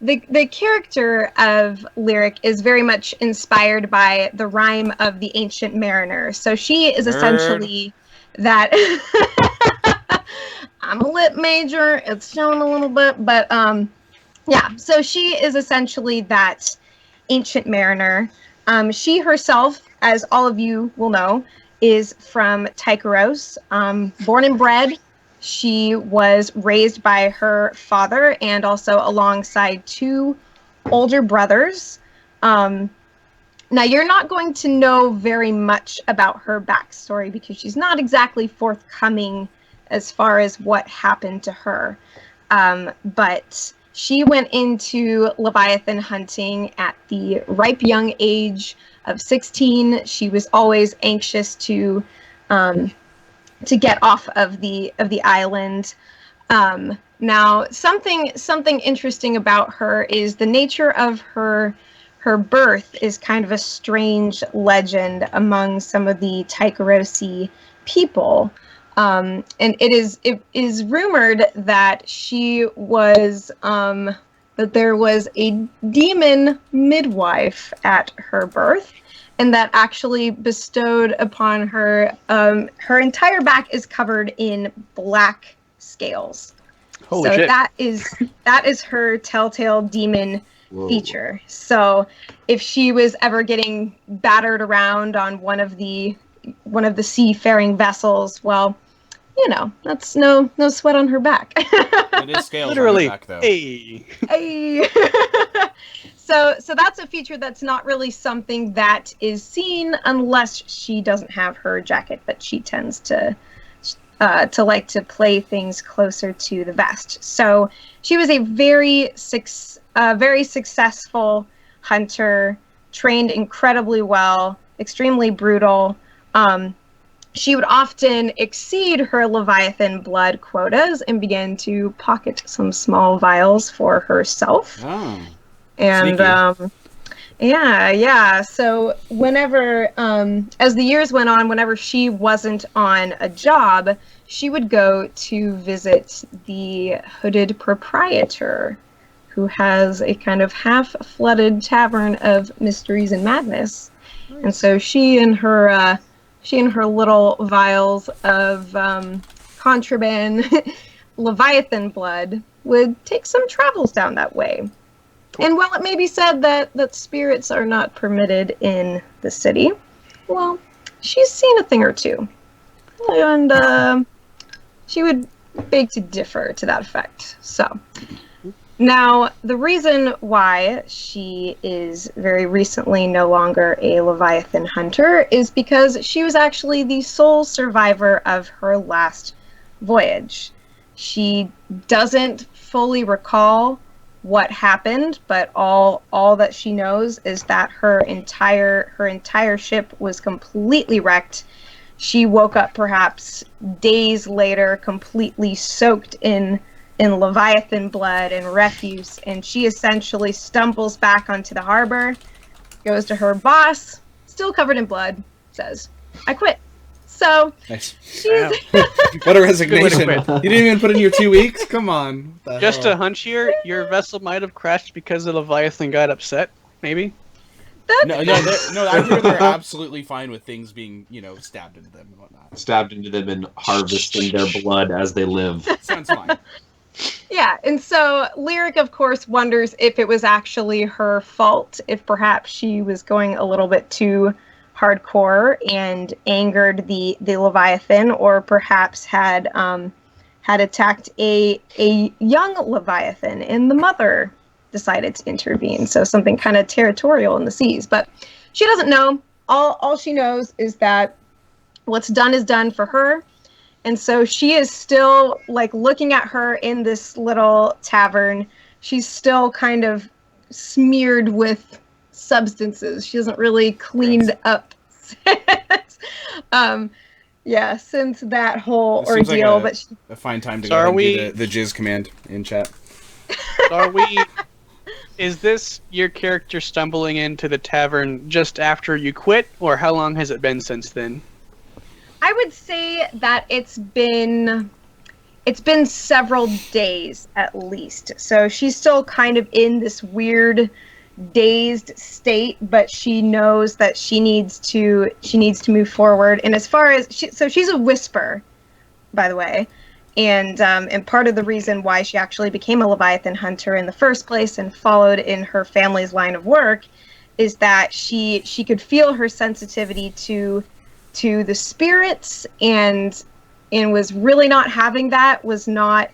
the character of Lyric is very much inspired by the rhyme of the Ancient Mariner. So she is essentially that. I'm a lit major. It's showing a little bit, but yeah. So she is essentially that Ancient Mariner. She herself, as all of you will know, is from Tycheros, born and bred. She was raised by her father and also alongside two older brothers. Now, you're not going to know very much about her backstory because she's not exactly forthcoming as far as what happened to her. But she went into Leviathan hunting at the ripe young age of 16. She was always anxious to get off of the island. Now, something interesting about her is the nature of her birth is kind of a strange legend among some of the Tycherosi people. And it is rumored that she was that there was a demon midwife at her birth, and that actually bestowed upon her her entire back is covered in black scales. Holy so shit. that is her telltale demon feature. So if she was ever getting battered around on one of the seafaring vessels, well, you know, that's no sweat on her back. It is scales Literally. on her back, though. Hey. Hey. So that's a feature that's not really something that is seen unless she doesn't have her jacket, but she tends to like to play things closer to the vest. So she was a very successful hunter, trained incredibly well, extremely brutal. She would often exceed her Leviathan blood quotas and begin to pocket some small vials for herself. Oh. And Sneaky. yeah. So whenever, as the years went on, whenever she wasn't on a job, she would go to visit the hooded proprietor, who has a kind of half-flooded tavern of mysteries and madness. Nice. And so she and her little vials of contraband Leviathan blood would take some travels down that way. Cool. And while it may be said that spirits are not permitted in the city, well, she's seen a thing or two. And she would beg to differ to that effect. So, now, the reason why she is very recently no longer a Leviathan hunter is because she was actually the sole survivor of her last voyage. She doesn't fully recall what happened, but all that she knows is that her entire ship was completely wrecked. she woke up perhaps days later, completely soaked in Leviathan blood and refuse, and she essentially stumbles back onto the harbor, goes to her boss, still covered in blood, says, "I quit." So Nice. she's What a resignation. Good way You didn't even put in your 2 weeks? Come on. What the Just hell? a hunch here, your vessel might have crashed because the Leviathan got upset, maybe? No, I hear they're absolutely fine with things being, stabbed into them and whatnot. Stabbed into them and harvesting their blood as they live. Sounds fine. Yeah, and so Lyric, of course, wonders if it was actually her fault, if perhaps she was going a little bit too hardcore and angered the Leviathan, or perhaps had attacked a young Leviathan, and the mother decided to intervene. So something kind of territorial in the seas. But she doesn't know. All she knows is that what's done is done for her. And so she is still, like, looking at her in this little tavern. She's still kind of smeared with substances. She hasn't really cleaned up since that whole This seems ordeal. like a fine time to So go ahead are and we- do the jizz command in chat. Are we... Is this your character stumbling into the tavern just after you quit, or how long has it been since then? I would say that it's been several days at least. So she's still kind of in this weird dazed state, but she knows that she needs to move forward. And as far as she's a whisper, by the way. And part of the reason why she actually became a Leviathan hunter in the first place and followed in her family's line of work is that she could feel her sensitivity to the spirits and was really not having that, was not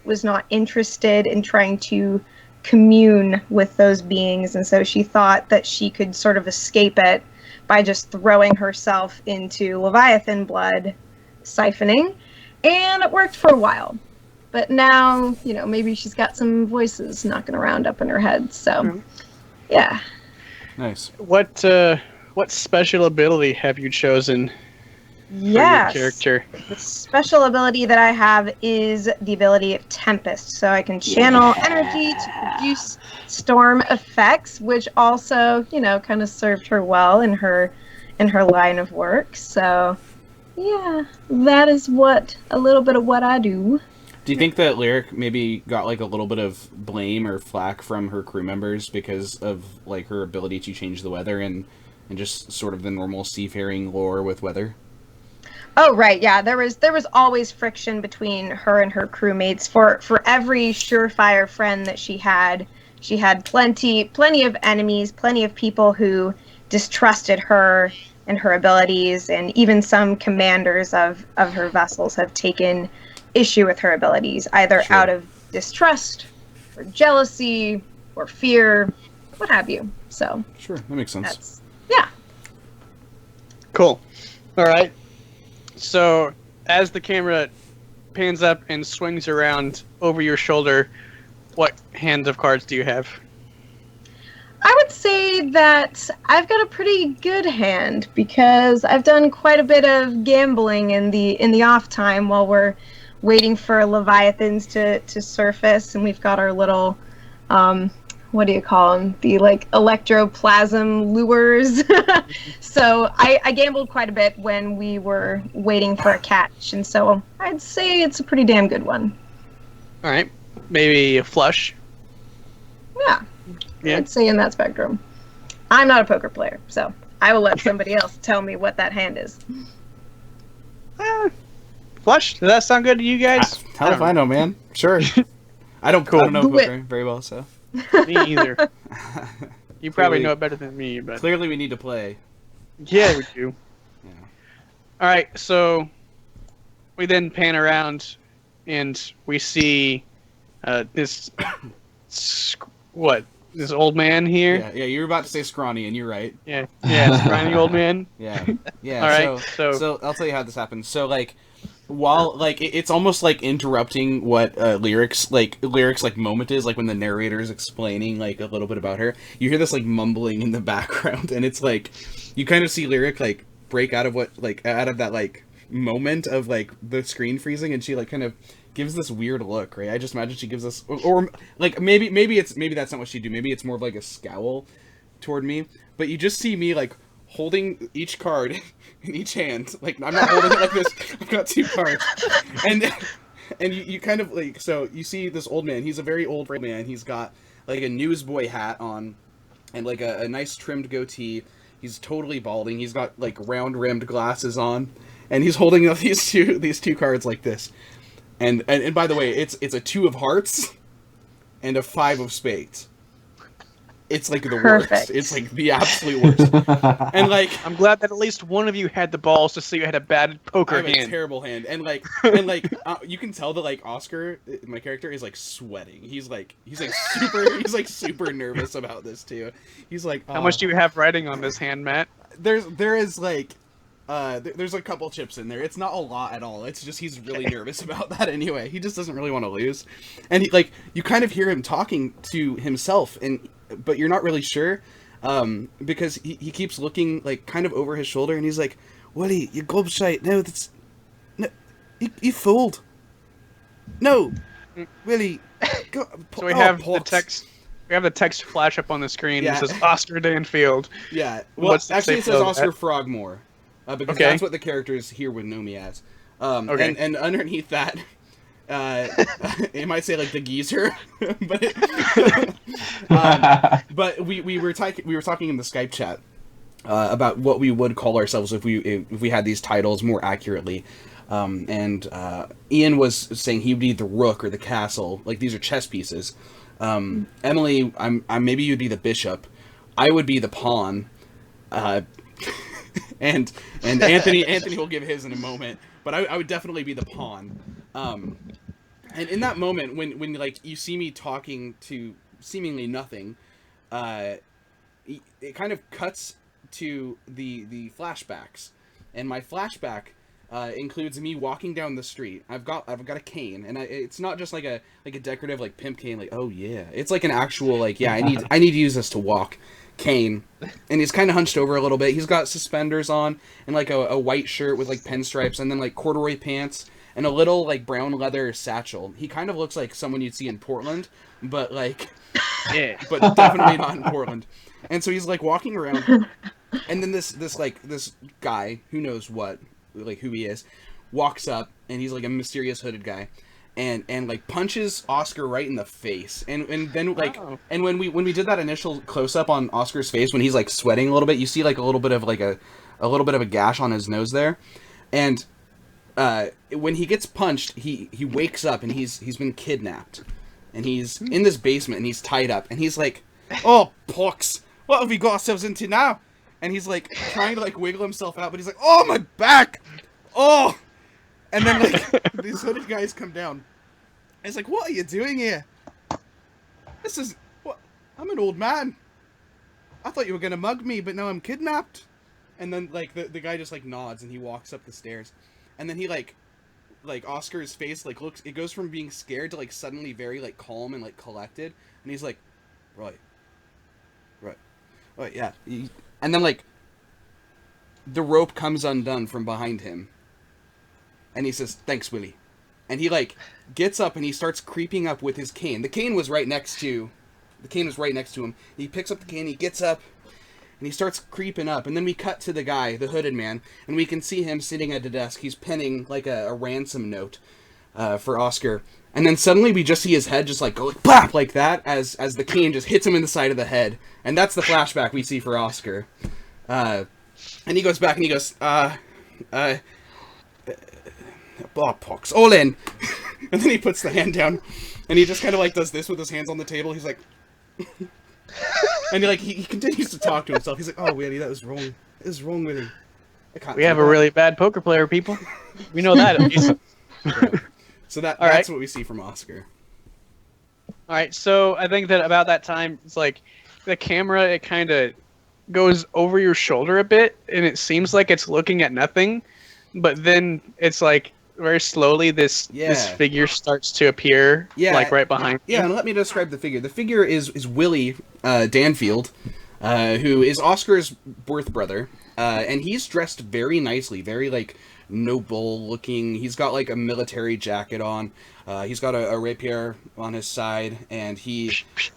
interested in trying to commune with those beings. And so she thought that she could sort of escape it by just throwing herself into Leviathan blood siphoning. And it worked for a while. But now, maybe she's got some voices knocking around up in her head. So, yeah. Nice. What special ability have you chosen for Yes. your character? The special ability that I have is the ability of Tempest. So I can channel energy to produce storm effects, which also, kind of served her well in her line of work. So, yeah, that is a little bit of what I do. Do you think that Lyric maybe got like a little bit of blame or flack from her crew members because of like her ability to change the weather and just sort of the normal seafaring lore with weather? Oh, right, yeah. There was always friction between her and her crewmates. For every surefire friend that she had plenty of enemies, plenty of people who distrusted her and her abilities, and even some commanders of her vessels have taken issue with her abilities, either Sure. out of distrust or jealousy or fear, what have you. So Sure, that makes sense. yeah. Cool. All right. So as the camera pans up and swings around over your shoulder, what hand of cards do you have? I would say that I've got a pretty good hand because I've done quite a bit of gambling in the off time while we're waiting for leviathans to surface, and we've got our little what do you call them? The like electroplasm lures. So I gambled quite a bit when we were waiting for a catch, and so I'd say it's a pretty damn good one. All right. Maybe a flush. Yeah. Yeah. I'd say in that spectrum. I'm not a poker player, so I will let somebody else tell me what that hand is. Flush. Does that sound good to you guys? Hell if I know, man. Sure. I don't know Do it. poker very well, so Me either. You probably Clearly- know it better than me, but clearly we need to play. yeah, we do. Yeah. All right, so we then pan around and we see this this old man here. Yeah, you were about to say scrawny, and you're right. Yeah, scrawny old man. Yeah. All right, So I'll tell you how this happens. So like, while like it's almost like interrupting what lyrics moment is, like when the narrator is explaining like a little bit about her, you hear this like mumbling in the background, and it's like you kind of see Lyric like break out of that like moment of like the screen freezing, and she like kind of gives this weird look, right? I just imagine she gives us, or like maybe that's not what she'd do. Maybe it's more of like a scowl toward me. But you just see me like holding each card in each hand. Like I'm not holding it like this. I've got 2 cards, and you kind of like, so you see this old man. He's a very old man. He's got like a newsboy hat on, and like a nice trimmed goatee. He's totally balding. He's got like round rimmed glasses on, and he's holding up these two cards like this. And by the way, it's a 2 of hearts and a 5 of spades. It's like the Perfect. worst. It's like the absolute worst. And like, I'm glad that at least one of you had the balls to say you had a bad poker I have a hand. terrible hand. And like you can tell that like Oscar, my character, is like sweating. He's like super nervous about this too. He's like, How much do you have writing on this hand, Matt? there is like there's a couple chips in there. It's not a lot at all. It's just he's really nervous about that anyway. He just doesn't really want to lose. And he, like, you kind of hear him talking to himself, but you're not really sure, because he keeps looking like kind of over his shoulder, and he's like, "Willie, you gobshite. No, you fooled. No, Willie." So we have the text. We have the text flash up on the screen. Yeah. It says Oscar Danfield. Yeah. Well, What's the actually, it safe says note? Oscar Frogmore, because Okay. that's what the characters here would know me as. Okay. And underneath that, it might say like the geezer, but we were talking in the Skype chat about what we would call ourselves if we had these titles more accurately. And Ian was saying he would be the rook or the castle. Like, these are chess pieces. Emily, I'm maybe you'd be the bishop. I would be the pawn. And Anthony will give his in a moment. But I would definitely be the pawn. And in that moment, when like you see me talking to seemingly nothing, it kind of cuts to the flashbacks, and my flashback includes me walking down the street. I've got a cane, and it's not just like a decorative like pimp cane. Like, oh yeah, it's like an actual like, yeah, I need to use this to walk cane. And he's kind of hunched over a little bit. He's got suspenders on and like a white shirt with like pinstripes, and then like corduroy pants and a little like brown leather satchel. He kind of looks like someone you'd see in Portland, but like, Yeah. but definitely not in Portland. And so he's like walking around, and then this guy, who knows what, like who he is, walks up, and he's like a mysterious hooded guy, and like punches Oscar right in the face. And then like, and when we did that initial close up on Oscar's face, when he's like sweating a little bit, you see like a little bit of a gash on his nose there. And when he gets punched, he wakes up, and he's been kidnapped, and he's in this basement, and he's tied up, and he's like, "Oh, pox, what have we got ourselves into now?" And he's like trying to like wiggle himself out, but he's like, "Oh, my back, oh!" And then like these hooded guys come down, and he's like, "What are you doing here? This is what? I'm an old man. I thought you were gonna mug me, but now I'm kidnapped." And then like the guy just like nods, and he walks up the stairs, and then he like Oscar's face like looks, it goes from being scared to like suddenly very like calm and like collected, and he's like, right, yeah. And then like the rope comes undone from behind him, and he says, "Thanks, Willie." And he like gets up, and he starts creeping up with his cane. The cane was right next to him. He picks up the cane, he gets up, and he starts creeping up. And then we cut to the guy, the hooded man, and we can see him sitting at the desk. He's penning like a ransom note for Oscar. And then suddenly we just see his head just like go like, BLAP, like that, as the cane just hits him in the side of the head. And that's the flashback we see for Oscar. And he goes back, and he goes, pox, all in. And then he puts the hand down, and he just kind of like does this with his hands on the table. He's like, and he continues to talk to himself. He's like, "Oh, Willie, that was wrong. It was wrong, Willie. I can't." We have a really bad poker player, people. We know that at least. So that's right. what we see from Oscar. All right, so I think that about that time, it's like the camera, it kind of goes over your shoulder a bit, and it seems like it's looking at nothing, but then it's like very slowly this figure starts to appear, like right behind you. Yeah, and let me describe the figure. The figure is Willie Danfield, who is Oscar's birth brother, and he's dressed very nicely, very like noble looking. He's got like a military jacket on. He's got a rapier on his side, and he just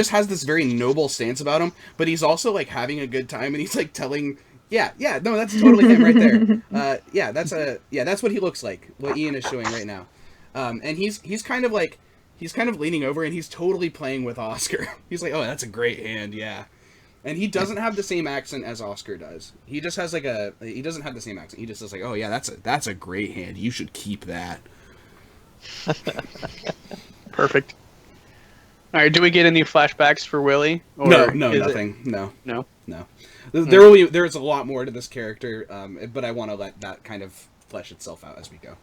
has this very noble stance about him. But he's also like having a good time, and he's like telling. Yeah, no, that's totally him right there. That's what he looks like. What Ian is showing right now, and he's kind of leaning over, and he's totally playing with Oscar. He's like, "Oh, that's a great hand, yeah." And he doesn't have the same accent as Oscar does. He just has he doesn't have the same accent. He just is like, "Oh yeah, that's a great hand. You should keep that." Perfect. All right, do we get any flashbacks for Willie? Or no, nothing. No. No. There's a lot more to this character, but I want to let that kind of flesh itself out as we go.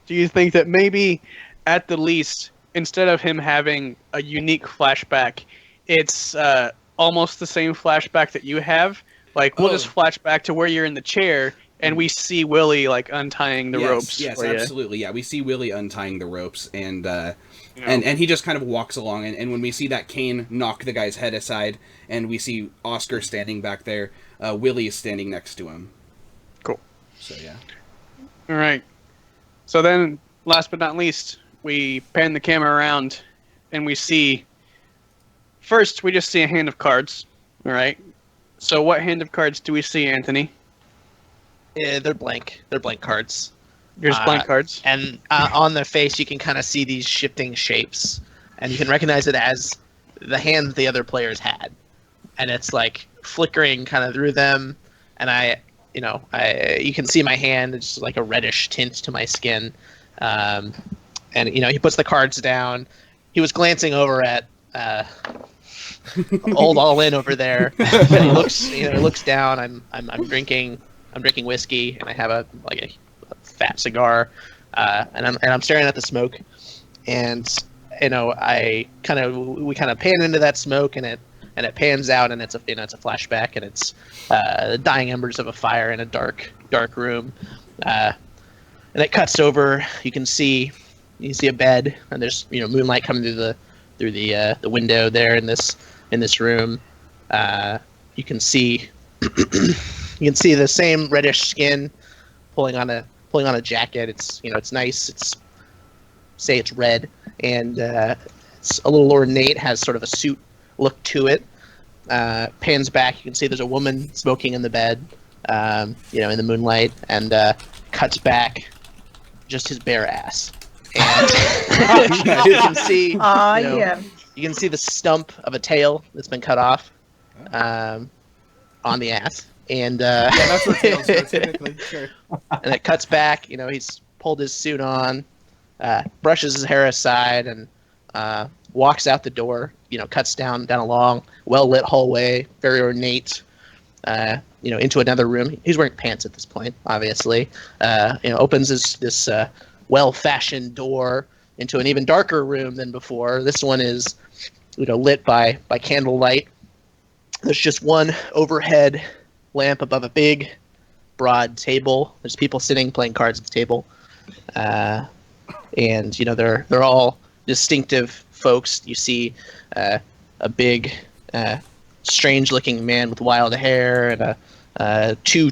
Do you think that maybe, at the least, instead of him having a unique flashback, it's almost the same flashback that you have? Like, we'll just flash back to where you're in the chair, and we see Willie, like, untying the ropes. Yes, absolutely. Yeah, we see Willie untying the ropes, and You know? and he just kind of walks along, and when we see that cane knock the guy's head aside, and we see Oscar standing back there, Willie is standing next to him. Cool. So, yeah. All right. So then, last but not least, we pan the camera around, and we see... First, we just see a hand of cards. All right. So what hand of cards do we see, Anthony? Yeah, they're blank. They're blank cards. There's blank cards. And on their face, you can kind of see these shifting shapes, and you can recognize it as the hand the other players had, and it's like flickering kind of through them. And you can see my hand. It's like a reddish tint to my skin. And he puts the cards down. He was glancing over at old All In over there, and he looks down. I'm drinking whiskey, and I have a fat cigar, and I'm staring at the smoke, and we kind of pan into that smoke, and it pans out, and it's a flashback, and it's the dying embers of a fire in a dark room, and it cuts over. You can see a bed, and there's moonlight coming through the window there in this room. You can see the same reddish skin pulling on a jacket. It's nice. It's red, and it's a little ornate. Has sort of a suit look to it. Pans back. You can see there's a woman smoking in the bed. In the moonlight, and cuts back, just his bare ass. And you can see. You can see the stump of a tail that's been cut off on the ass. And that's what tails go, typically. Sure. And it cuts back. He's pulled his suit on, brushes his hair aside, and walks out the door. Cuts down a long, well-lit hallway, very ornate. Into another room. He's wearing pants at this point, obviously. Opens this well-fashioned door into an even darker room than before. This one is, lit by candlelight. There's just one overhead lamp above a big, broad table. There's people sitting playing cards at the table, and they're all distinctive folks. You see a big, strange-looking man with wild hair, and two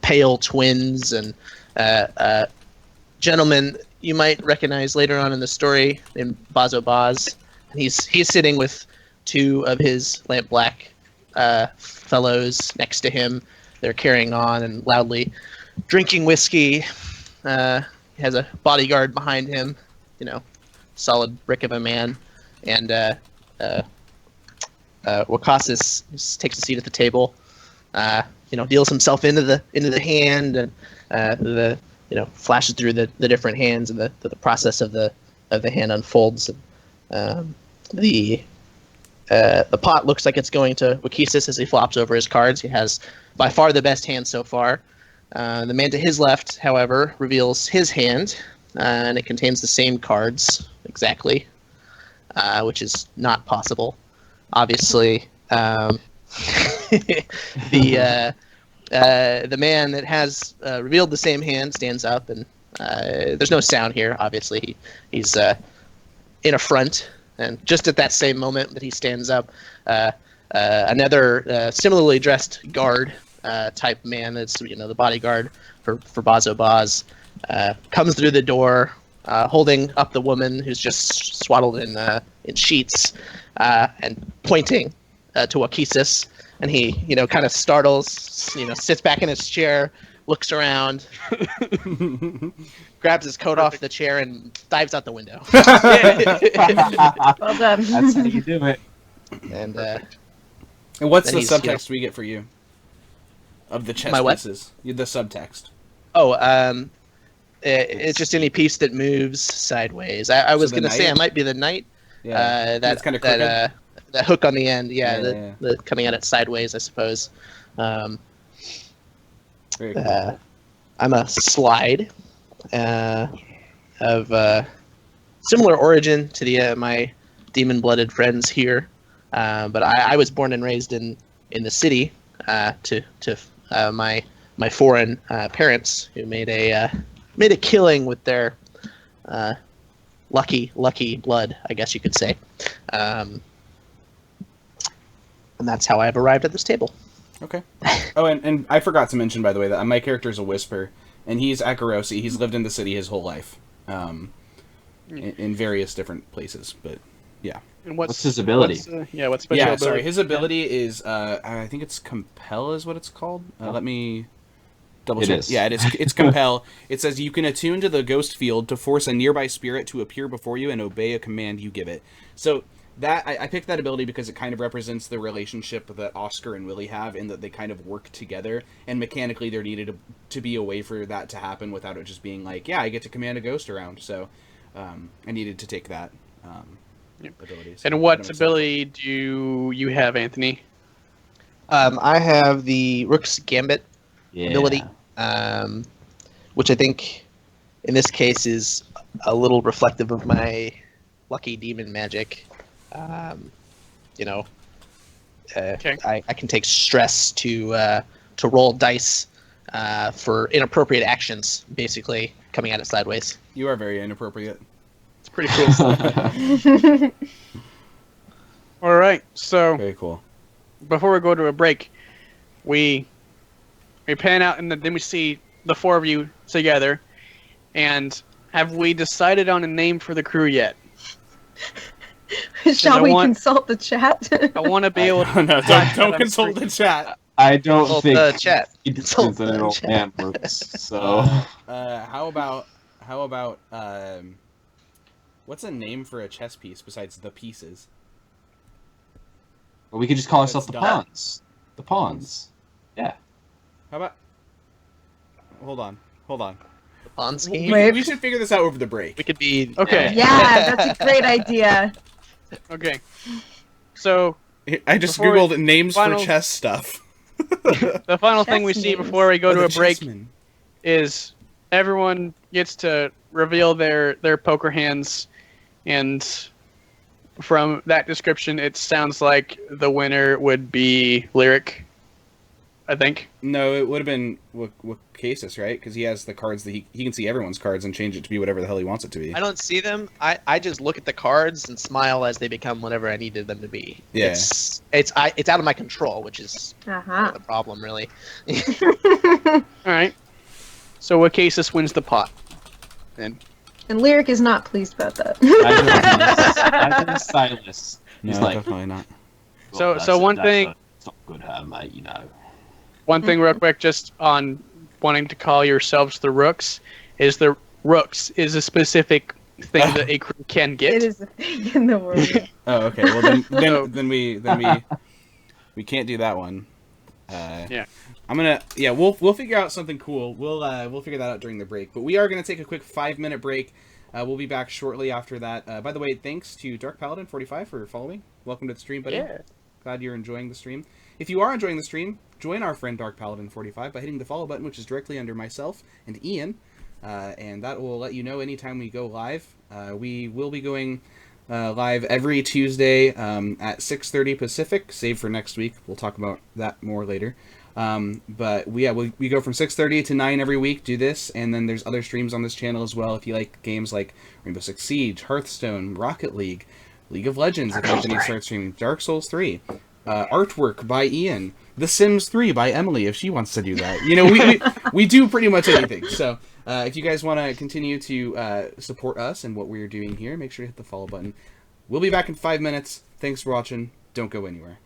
pale twins, and gentleman you might recognize later on in the story named Bazo Baz. And he's sitting with two of his lamp-black fellows next to him. They're carrying on and loudly drinking whiskey. He has a bodyguard behind him, solid brick of a man. And Wakasis takes a seat at the table, deals himself into the hand, and flashes through the different hands, and the process of the hand unfolds. And, the pot looks like it's going to Wakisis as he flops over his cards. He has by far the best hand so far. The man to his left, however, reveals his hand, and it contains the same cards exactly, which is not possible. Obviously, the man that has revealed the same hand stands up, and there's no sound here. Obviously, he's in a front. And just at that same moment that he stands up, another similarly dressed guard type man that's the bodyguard for Bazo Baz, comes through the door, holding up the woman who's just swaddled in sheets, and pointing to Wakisis, and he kind of startles, sits back in his chair, looks around, grabs his coat off the chair, and dives out the window. Well done. That's how you do it. And And what's Then the he's, subtext we get for you? Of the chess My what? pieces. The subtext. it's just any piece that moves sideways. I was the going to say knight? it might be the knight. Yeah. It's kind of crooked. That hook on the end, Yeah. the coming at it sideways, I suppose. Very cool. I'm a slide of similar origin to the my demon-blooded friends here, but I was born and raised in the city to my foreign parents, who made a killing with their lucky blood, I guess you could say. And that's how I've arrived at this table. Okay. Oh, and I forgot to mention, by the way, that my character is a whisper, and he's Akarosi. He's lived in the city his whole life, in various different places. But yeah. And What's his ability? What's special ability? Sorry. His ability is I think it's compel is what it's called. Let me double check. It is. Yeah, it is. It's compel. It says you can attune to the ghost field to force a nearby spirit to appear before you and obey a command you give it. So that I picked that ability because it kind of represents the relationship that Oscar and Willie have, in that they kind of work together, and mechanically there needed to be a way for that to happen without it just being like, yeah, I get to command a ghost around. So I needed to take that ability. So And what ability do you have, Anthony? I have the Rook's Gambit Yeah. ability, which I think in this case is a little reflective of my lucky demon magic. Okay. I can take stress to roll dice for inappropriate actions, basically coming at it sideways. You are very inappropriate. It's pretty cool. All right. So Very cool. before we go to a break, we pan out, and then we see the four of you together. And have we decided on a name for the crew yet? Shall I we want- consult the chat? I want to be able to. No, don't consult the chat. I don't Consult think the chat. Consult the old man works. So How about what's a name for a chess piece besides the pieces? we could just call ourselves the That's dumb. pawns. The pawns. Yeah. How about? Hold on. On We, scheme. Wait. we should figure this out over the break. We could be Okay. Yeah, that's a great idea. Okay. So I just Before we- googled names final- for chess stuff. the final thing we Chess see names. before we go to Oh, a the break chessmen. is everyone gets to reveal their poker hands, and from that description, it sounds like the winner would be Lyric, I think. No, it would have been Wakesis, right? Because he has the cards that he can see everyone's cards and change it to be whatever the hell he wants it to be. I don't see them. I just look at the cards and smile as they become whatever I needed them to be. Yeah. It's out of my control, which is Uh-huh. the problem, really. All right. So Wakesis wins the pot. And And Lyric is not pleased about that. Neither is Silas. No, He's like, definitely not. So- "Well, so one thing- it's not good, mate. You know. one thing real quick, just on wanting to call yourselves the Rooks, is the Rooks is a specific thing that a crew can get. It is a thing in the world. Oh, okay. Well, then So- then we can't do that one. Yeah. We'll figure out something cool. We'll figure that out during the break. But we are gonna take a quick 5-minute break. We'll be back shortly after that. By the way, thanks to Dark Paladin 45 for following. Welcome to the stream, buddy. Yeah. Glad you're enjoying the stream. If you are enjoying the stream, join our friend Dark Paladin 45 by hitting the follow button, which is directly under myself and Ian, and that will let you know anytime we go live. We will be going live every Tuesday at 6:30 Pacific, save for next week. We'll talk about that more later. But we go from 6:30 to 9 every week, do this, and then there's other streams on this channel as well. If you like games like Rainbow Six Siege, Hearthstone, Rocket League of Legends, if Anthony starts streaming, Dark Souls 3, artwork by Ian, The Sims 3 by Emily if she wants to do that. You know, we do pretty much anything. So if you guys want to continue to support us and what we're doing here, make sure to hit the follow button. We'll be back in 5 minutes. Thanks for watching. Don't go anywhere.